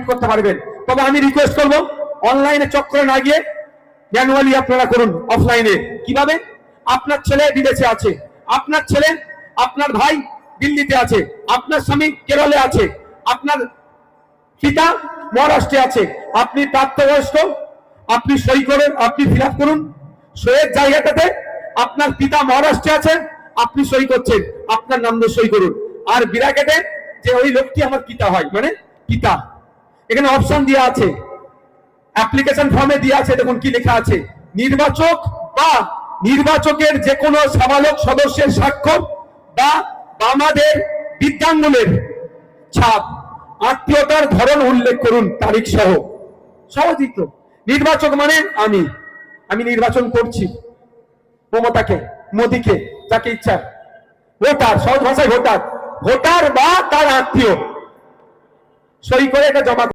করতে পারবেন। তবে আমি রিকোয়েস্ট করব, অনলাইনে চক্করে না গিয়ে ম্যানুয়ালি আপনারা করুন। অফলাইনে কিভাবে? আপনার ছেলে বিদেশে আছে, আপনার ছেলে, আপনার ভাই দিল্লিতে আছে, আপনার স্বামী কেরলে আছে, আপনার পিতা মহারাষ্ট্রে আছে, আপনি প্রাপ্তবয়স্ক, আপনি সই করেন, আপনি ফিল আপ করুন। সইয়ের জায়গাটাতে আপনার পিতা মহারাষ্ট্রে আছে, আপনি সই করছেন, আপনার নাম দিয়ে সই করুন। আর ব্র্যাকেটে যে ওই লোকটি আমার পিতা হয়, মানে পিতা। এখানে অপশন দেওয়া আছে, অ্যাপ্লিকেশন ফর্মে দেওয়া আছে, দেখুন কি লেখা আছে, নির্বাচক বা নির্বাচকের যে কোনো সাবালক সদস্যের স্বাক্ষর বা আমাদের বিদ্যাঙ্গুলের ছাপ, আত্মীয়তার ধরন উল্লেখ করুন, তারিখ সহ। সহজই তো। নির্বাচক মানে আমি নির্বাচন করছি মমতাকে, মোদীকে, যাকে ইচ্ছা। ভোটার, সহজ ভাষায় ভোটার, ভোটার বা তার আত্মীয়, সই করে এটা জমা